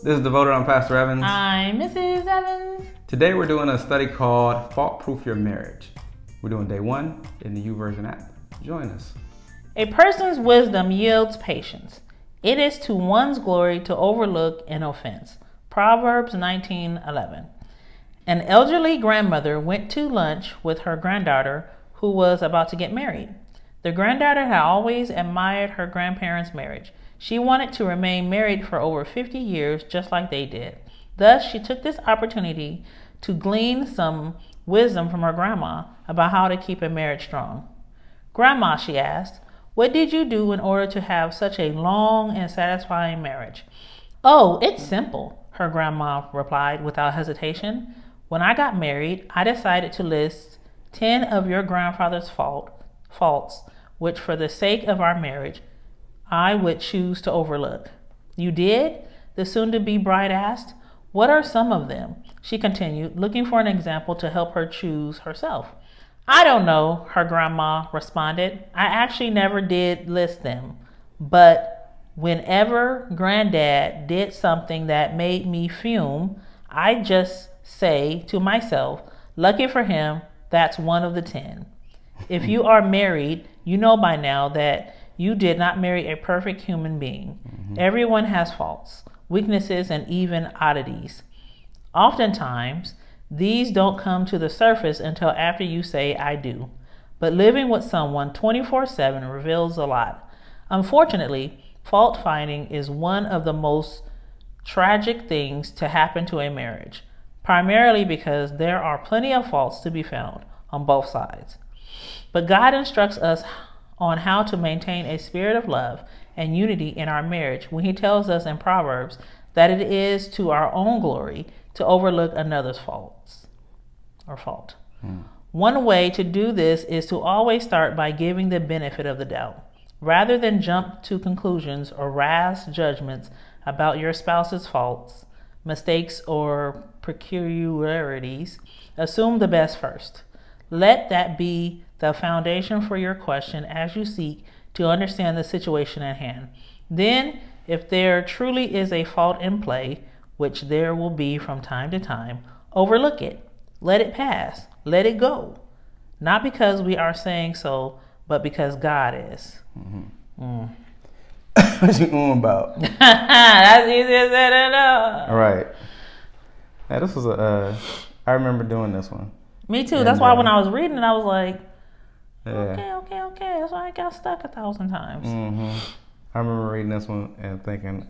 This is Devoted. I'm Pastor Evans. I'm Mrs. Evans. Today we're doing a study called Fault Proof Your Marriage. We're doing day 1 in the YouVersion app. Join us. A person's wisdom yields patience. It is to one's glory to overlook an offense. Proverbs 19:11. An elderly grandmother went to lunch with her granddaughter who was about to get married. The granddaughter had always admired her grandparents' marriage. She wanted to remain married for over 50 years just like they did. Thus, she took this opportunity to glean some wisdom from her grandma about how to keep a marriage strong. "Grandma," she asked, "what did you do in order to have such a long and satisfying marriage?" "Oh, it's simple," her grandma replied without hesitation. "When I got married, I decided to list 10 of your grandfather's faults, which for the sake of our marriage, I would choose to overlook." "You did?" the soon-to-be bride asked. "What are some of them?" she continued, looking for an example to help her choose herself. "I don't know," her grandma responded. "I actually never did list them. But whenever Granddad did something that made me fume, I just say to myself, lucky for him, that's one of the 10. If you are married, you know by now that you did not marry a perfect human being. Everyone has faults, weaknesses, and even oddities. Oftentimes, these don't come to the surface until after you say, I do. But living with someone 24/7 reveals a lot. Unfortunately, fault finding is one of the most tragic things to happen to a marriage, primarily because there are plenty of faults to be found on both sides. But God instructs us on how to maintain a spirit of love and unity in our marriage when he tells us in Proverbs that it is to our own glory to overlook another's fault. One way to do this is to always start by giving the benefit of the doubt. Rather than jump to conclusions or rash judgments about your spouse's faults, mistakes, or peculiarities, assume the best first. Let that be the foundation for your question as you seek to understand the situation at hand. Then, if there truly is a fault in play, which there will be from time to time, overlook it. Let it pass. Let it go. Not because we are saying so, but because God is. What you about? That's easier said than done. Right. Now, this was I remember doing this one. Me too. That's why when I was reading it, I was like, Yeah. okay. That's why I got stuck 1,000 times. I remember reading this one and thinking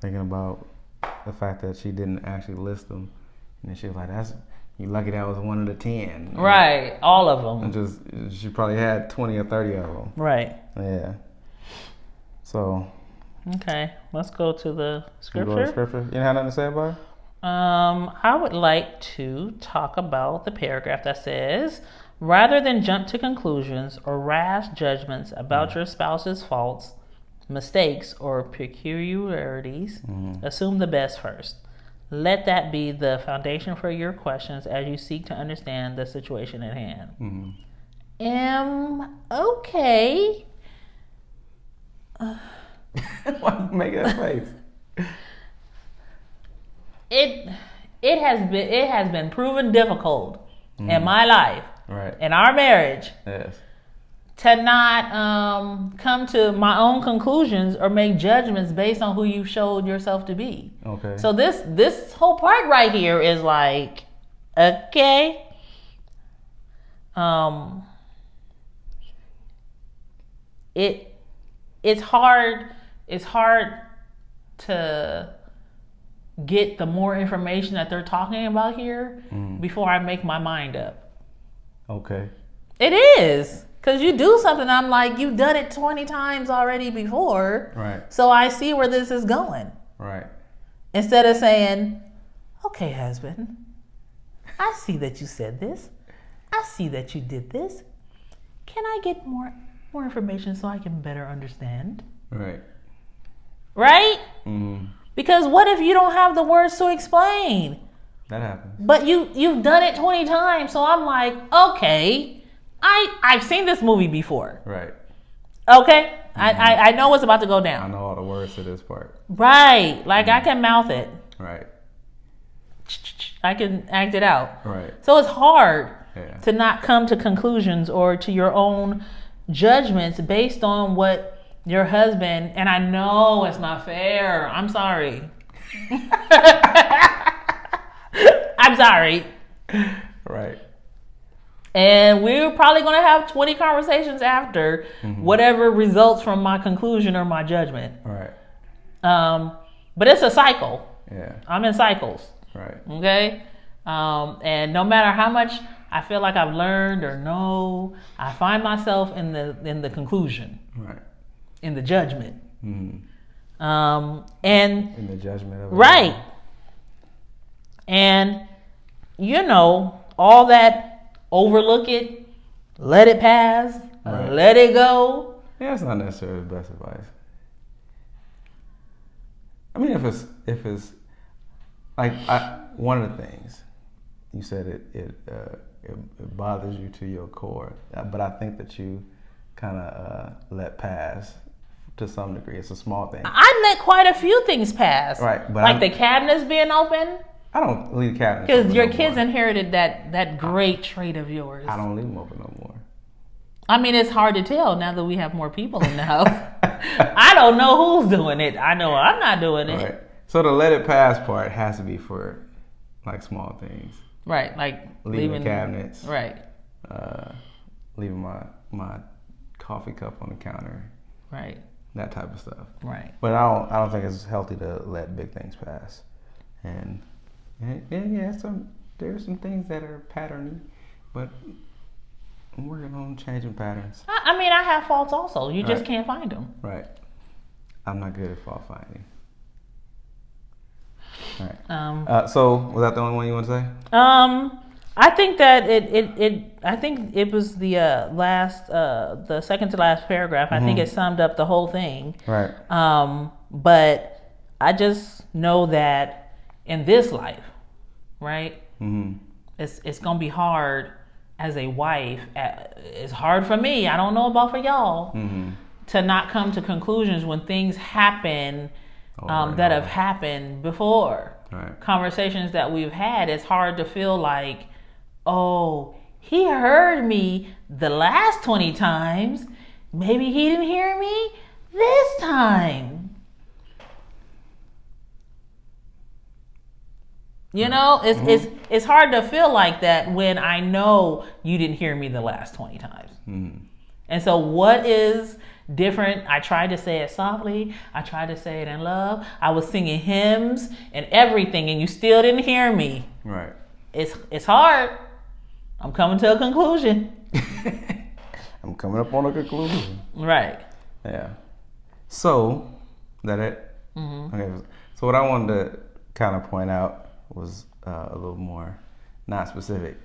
about the fact that she didn't actually list them, and then she was like, "You lucky that was one of the 10." Right, all of them. And just she probably had 20 or 30 of them. Right. Yeah. So. Okay, let's go to the scripture. You didn't have nothing to say about it? I would like to talk about the paragraph that says, rather than jump to conclusions or rash judgments about your spouse's faults, mistakes, or peculiarities, assume the best first. Let that be the foundation for your questions as you seek to understand the situation at hand. Okay. Why you make that face? It has been proven difficult in my life, right, in our marriage, yes, to not come to my own conclusions or make judgments based on who you showed yourself to be. Okay. So this whole part right here is like, okay, it's hard to get the more information that they're talking about here before I make my mind up. Okay. It is. Because you do something, I'm like, you've done it 20 times already before. Right. So I see where this is going. Right. Instead of saying, okay, husband, I see that you said this. I see that you did this. Can I get more information so I can better understand? Right. Right? Because what if you don't have the words to explain? That happens. But you've done it 20 times, so I'm like, okay, I've seen this movie before. Right. Okay? I know what's about to go down. I know all the words words to this part. Right. Like I can mouth it. Right. I can act it out. Right. So it's hard Yeah. to not come to conclusions or to your own judgments based on what your husband, and I know it's not fair. I'm sorry. I'm sorry. Right. And we're probably going to have 20 conversations after whatever results from my conclusion or my judgment. Right. But it's a cycle. Yeah. I'm in cycles. Right. Okay? And no matter how much I feel like I've learned or know, I find myself in the conclusion. Right. In the judgment. Mm-hmm. And in the judgment of it. Right. And you know, all that overlook it, let it pass, Right. let it go. Yeah, it's not necessarily the best advice. I mean, if it's like one of the things you said it bothers you to your core, but I think that you kind of let pass to some degree. It's a small thing. I let quite a few things pass. Right, but like the cabinets being open. I don't leave cabinets because open your no kids more. Inherited that great trait of yours. I don't leave them open no more. I mean, it's hard to tell now that we have more people in the house. I don't know who's doing it. I know I'm not doing it. Right. So the let it pass part has to be for like small things. Right, like leaving cabinets. Right. Leaving my coffee cup on the counter. Right. That type of stuff. Right. But I don't think it's healthy to let big things pass. And there's some things that are patterny, but I'm working on changing patterns. I mean, I have faults also. You just can't find them. Right. I'm not good at fault finding. All right. So was that the only one you want to say? I think that I think it was the the second to last paragraph. I think it summed up the whole thing. Right. But I just know that in this life, right? Mm-hmm. It's gonna be hard as a wife. It's hard for me. I don't know about for y'all to not come to conclusions when things happen that have happened before. Right. Conversations that we've had. It's hard to feel like, oh, he heard me the last 20 times. Maybe he didn't hear me this time. You know, it's hard to feel like that when I know you didn't hear me the last 20 times. And so what is different? I tried to say it softly. I tried to say it in love. I was singing hymns and everything, and you still didn't hear me. Right. It's hard. I'm coming to a conclusion. I'm coming up on a conclusion. Right. Yeah. So, that it? Okay. So what I wanted to kind of point out was a little more not specific.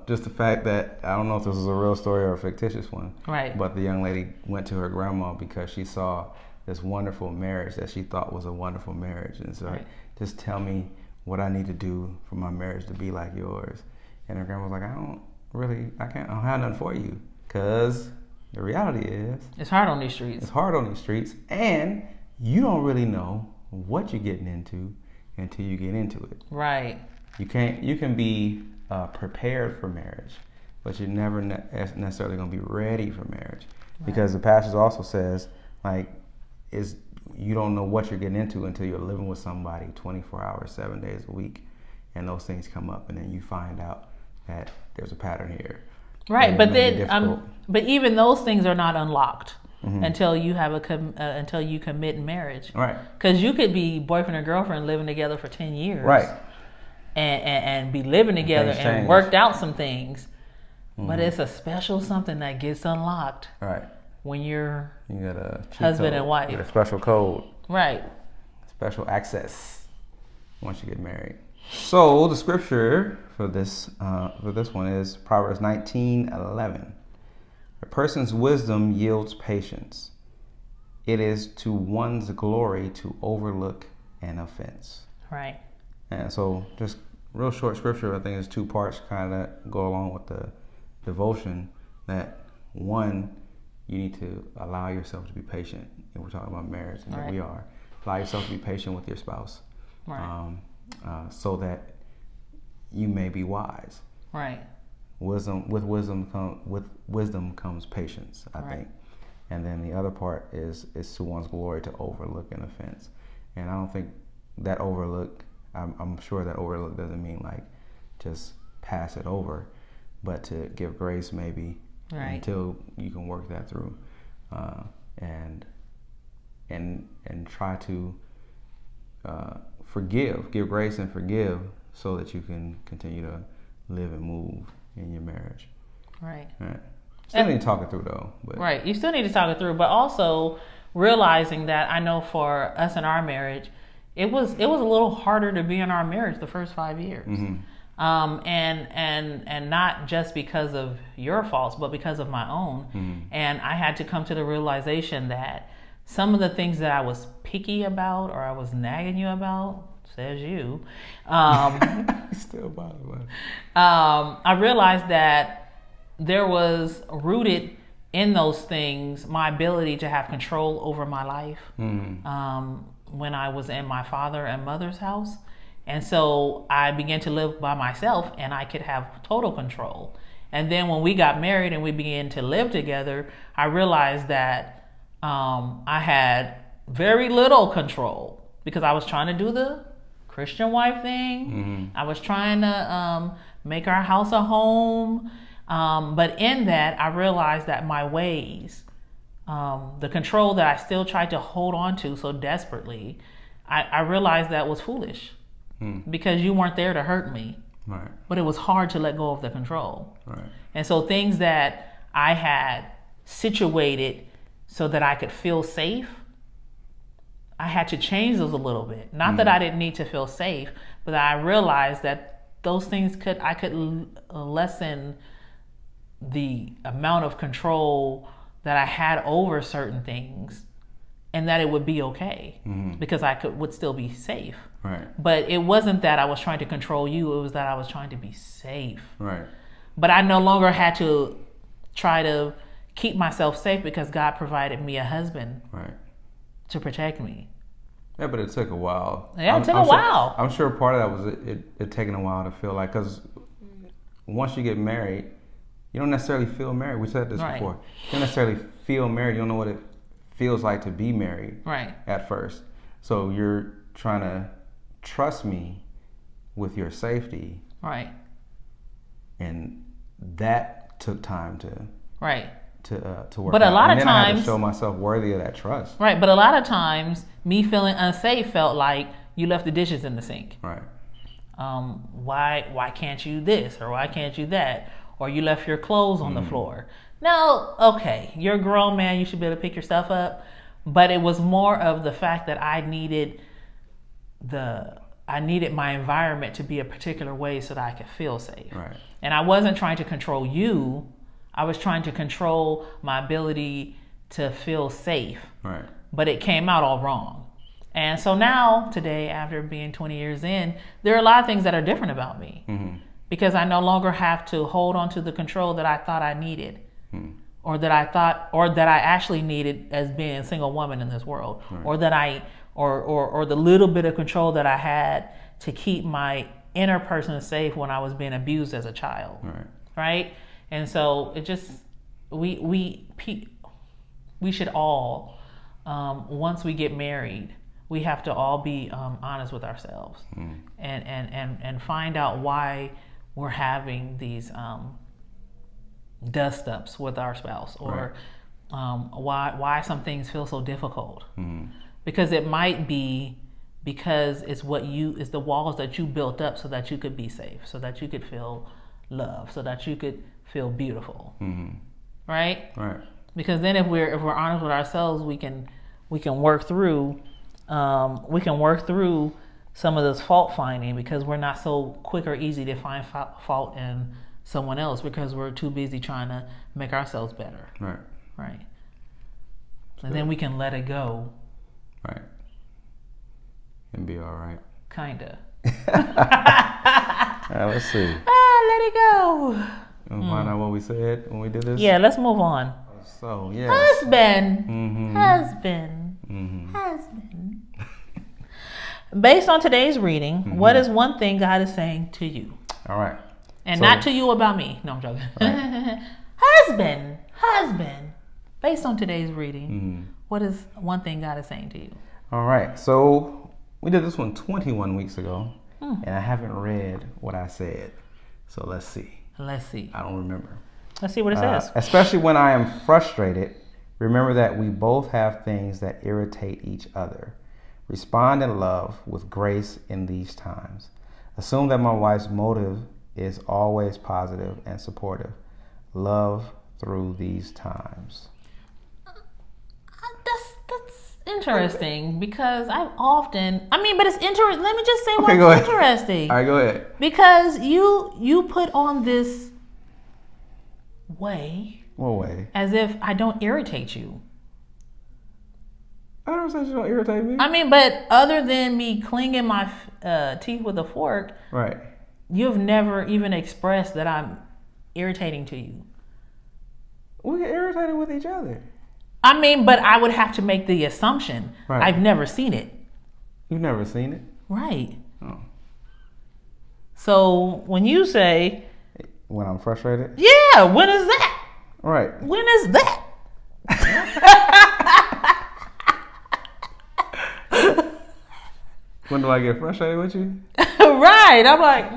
Just the fact that I don't know if this is a real story or a fictitious one. Right. But the young lady went to her grandma because she saw this wonderful marriage that she thought was a wonderful marriage, and so just tell me what I need to do for my marriage to be like yours. And her grandma was like, I don't have nothing for you, because the reality is it's hard on these streets. It's hard on these streets, and you don't really know what you're getting into until you get into it. Right. You can be prepared for marriage, but you're never necessarily going to be ready for marriage, because the passage also says you don't know what you're getting into until you're living with somebody 24 hours, 7 days a week, and those things come up, and then you find out that there's a pattern here. Right, but then but even those things are not unlocked until you have until you commit in marriage. Right. Because you could be boyfriend or girlfriend living together for 10 years. Right. And be living together and worked out some things, but it's a special something that gets unlocked. Right. When you got a husband and wife. You get a special code. Right. Special access once you get married. So the scripture for this one is Proverbs 19:11. A person's wisdom yields patience. It is to one's glory to overlook an offense. Right. And so just real short scripture, I think it's two parts kind of go along with the devotion. That one, you need to allow yourself to be patient. And we're talking about marriage, and Right. we are. Allow yourself to be patient with your spouse, Right. so that you may be wise. Right. With wisdom comes patience, I think. And then the other part is to one's glory to overlook an offense. And I don't think that overlook, I'm sure that overlook doesn't mean like just pass it over, but to give grace maybe until you can work that through, and try to give grace and forgive, so that you can continue to live and move in your marriage. Right. Still need to talk it through though. But. Right. You still need to talk it through, but also realizing that I know for us in our marriage, it was a little harder to be in our marriage the first 5 years. Mm-hmm. And not just because of your faults, but because of my own. Mm-hmm. And I had to come to the realization that some of the things that I was picky about, or I was nagging you about, says you, still bothered by it. I realized that there was rooted in those things my ability to have control over my life. Mm-hmm. When I was in my father and mother's house. And so I began to live by myself, and I could have total control. And then when we got married and we began to live together, I realized that I had very little control, because I was trying to do the Christian wife thing. Mm-hmm. I was trying to make our house a home. But in that, I realized that my ways, the control that I still tried to hold on to so desperately, I realized that was foolish. Because you weren't there to hurt me. Right. But it was hard to let go of the control. Right. And so things that I had situated so that I could feel safe, I had to change those a little bit. Not that I didn't need to feel safe, but I realized that those things I could lessen the amount of control that I had over certain things, and that it would be okay, because I would still be safe. Right. But it wasn't that I was trying to control you, it was that I was trying to be safe. Right. But I no longer had to try to keep myself safe, because God provided me a husband to protect me. Yeah, but it took a while. Yeah, it took a while. I'm sure part of that was it taking a while to feel like, because once you get married, you don't necessarily feel married. We said this before. You don't necessarily feel married. You don't know what it feels like to be married at first. So you're trying to trust me with your safety. Right. And that took time to work. But a lot and of then I had times, to show myself worthy of that trust. Right. But a lot of times, me feeling unsafe felt like you left the dishes in the sink. Right. Why can't you this, or why can't you that, or you left your clothes on the floor. No, okay, you're a grown man, you should be able to pick your stuff up. But it was more of the fact that I needed my environment to be a particular way so that I could feel safe. Right. And I wasn't trying to control you. I was trying to control my ability to feel safe. Right. But it came out all wrong. And so now, today, after being 20 years in, there are a lot of things that are different about me. Mm-hmm. Because I no longer have to hold on to the control that I thought I needed. Or that I actually needed as being a single woman in this world. Right. Or that or the little bit of control that I had to keep my inner person safe when I was being abused as a child. Right? And so it just, we should all, once we get married, we have to all be honest with ourselves and find out why we're having these dust ups with our spouse, or why some things feel so difficult. Because it might be because it's the walls that you built up so that you could be safe, so that you could feel love, so that you could feel beautiful. Right? Because then if we're honest with ourselves, we can work through some of this fault finding, because we're not so quick or easy to find fault in someone else, because we're too busy trying to make ourselves better. Right. And then we can let it go. Right. And be all right. Kinda. Let's see. Let it go. And find out what we said when we did this? Yeah, let's move on. So, yes. Husband. Mm-hmm. Husband. Mm-hmm. Husband. Based on today's reading, what is one thing God is saying to you? All right. And So- not to you about me. No, I'm joking. Right. Husband. Based on today's reading, what is one thing God is saying to you? All right. So we did this one 21 weeks ago, and I haven't read what I said. So let's see. Let's see. I don't remember. Let's see what it says. Especially when I am frustrated, remember that we both have things that irritate each other. Respond in love with grace in these times. Assume that my wife's motive is always positive and supportive. Love through these times. That's interesting because but it's interesting. Let me just say Okay, what's interesting. All right, go ahead. Because you put on this way. What way? As if I don't irritate you. I don't say you don't irritate me. But other than me clinging my teeth with a fork, right? You've never even expressed that I'm irritating to you. We get irritated with each other. But I would have to make the assumption. Right. I've never seen it. You've never seen it? Right. Oh. So when you say... When I'm frustrated? Yeah, when is that? Right. When is that? When do I get frustrated with you? Right. I'm like,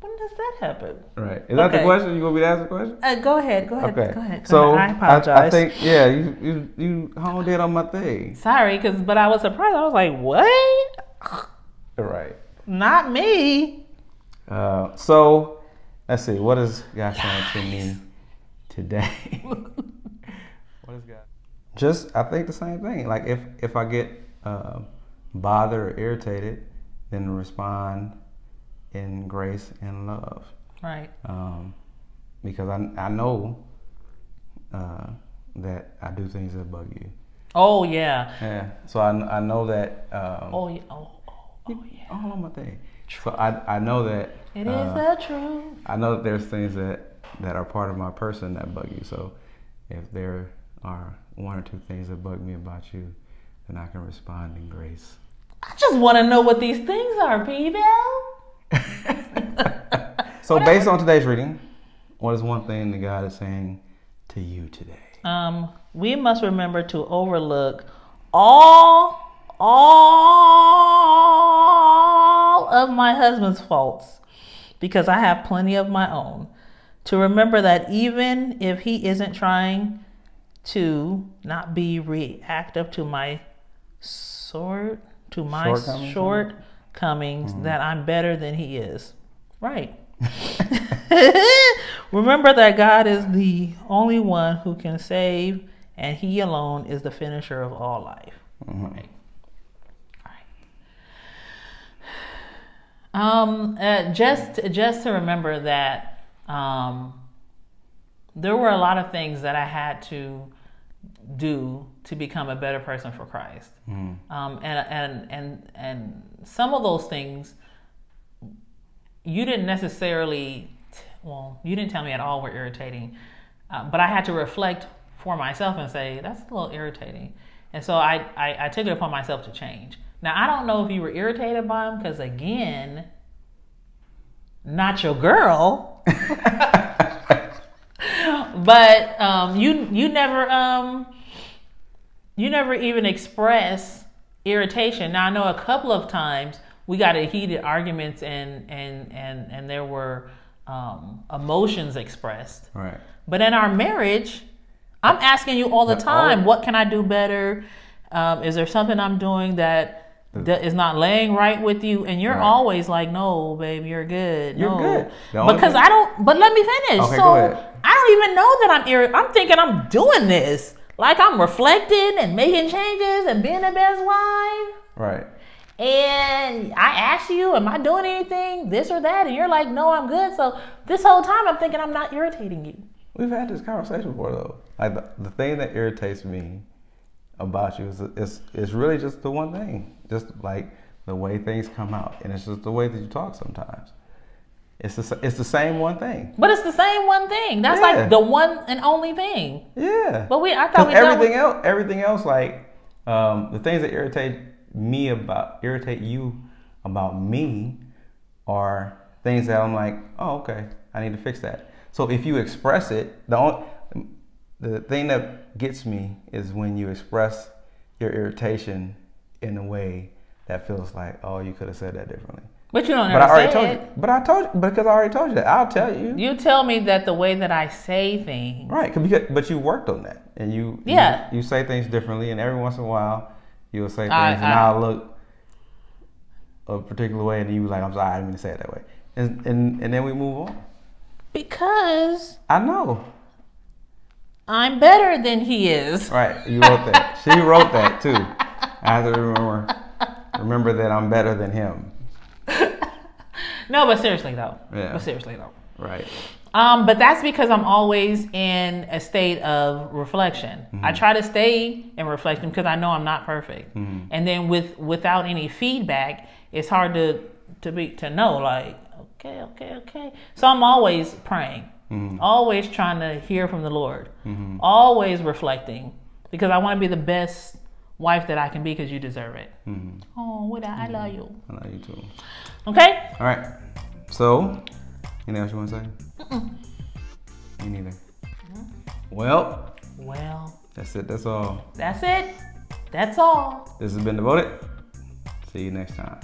when does that happen? Right. Is that the question? You want me to ask the question? Go ahead. Okay. So I apologize. I think, you honed in on my thing. Sorry, but I was surprised. I was like, what? Right. Not me. So let's see. What is God saying to me today? What is God? I think the same thing. Like if I get bothered or irritated, then respond in grace and love. Right. Because I know that I do things that bug you. Oh yeah. Yeah. So I know that. Oh yeah. Oh yeah. All on my thing. So I know that. It is the truth. I know that there's things that are part of my person that bug you. So if there are one or two things that bug me about you, then I can respond in grace. I just want to know what these things are, people. So based on today's reading, what is one thing that God is saying to you today? We must remember to overlook all of my husband's faults because I have plenty of my own. To remember that even if he isn't trying to not be reactive to my shortcomings, that I'm better than he is. Right. Remember that God is the only one who can save, and he alone is the finisher of all life. Right. Just to remember that there were a lot of things that I had to do to become a better person for Christ. And some of those things you didn't necessarily, you didn't tell me at all were irritating, but I had to reflect for myself and say, that's a little irritating. And so I took it upon myself to change. Now, I don't know if you were irritated by them because, again, not your girl. But you never even express irritation. Now, I know a couple of times we got into heated arguments and there were emotions expressed. Right. But in our marriage, I'm asking you all the time, what can I do better? Is there something I'm doing that is not laying right with you? And you're always like, no, babe, you're good. You're good. Because I don't, but let me finish. Okay, so go ahead. I don't even know that I'm thinking I'm doing this. Like I'm reflecting and making changes and being the best wife. Right. And I ask you, am I doing anything, this or that? And you're like, no, I'm good. So this whole time I'm thinking I'm not irritating you. We've had this conversation before, though. Like the thing that irritates me about you is really just the one thing, just like the way things come out, and it's just the way that you talk sometimes. It's the same one thing. But it's the same one thing. That's Yeah. like the one and only thing. Yeah. But I thought we everything else, like the things that irritate you about me are things that I'm like, oh, okay, I need to fix that. So if you express it, the thing that gets me is when you express your irritation in a way that feels like, oh, you could have said that differently. But you don't ever say it. But I told you, because I already told you that. I'll tell you. You tell me that the way that I say things. Right, but you worked on that, and you say things differently, and every once in a while you'll say things, and I'll look a particular way, and you be like, I'm sorry, I didn't mean to say it that way, and then we move on. Because I know I'm better than he is. Right, you wrote that. She wrote that too. I have to remember that I'm better than him. No, but seriously though. Right. But that's because I'm always in a state of reflection. Mm-hmm. I try to stay in reflection because I know I'm not perfect. Mm-hmm. And then without any feedback, it's hard to know, like, okay. So I'm always praying. Mm-hmm. Always trying to hear from the Lord. Mm-hmm. Always reflecting because I want to be the best wife that I can be because you deserve it. Mm-hmm. Oh, I love you. I love you too. Okay? All right. So, anything else you want to say? Me neither. Mm-hmm. Well. That's it. That's all. That's it. That's all. This has been Devoted. See you next time.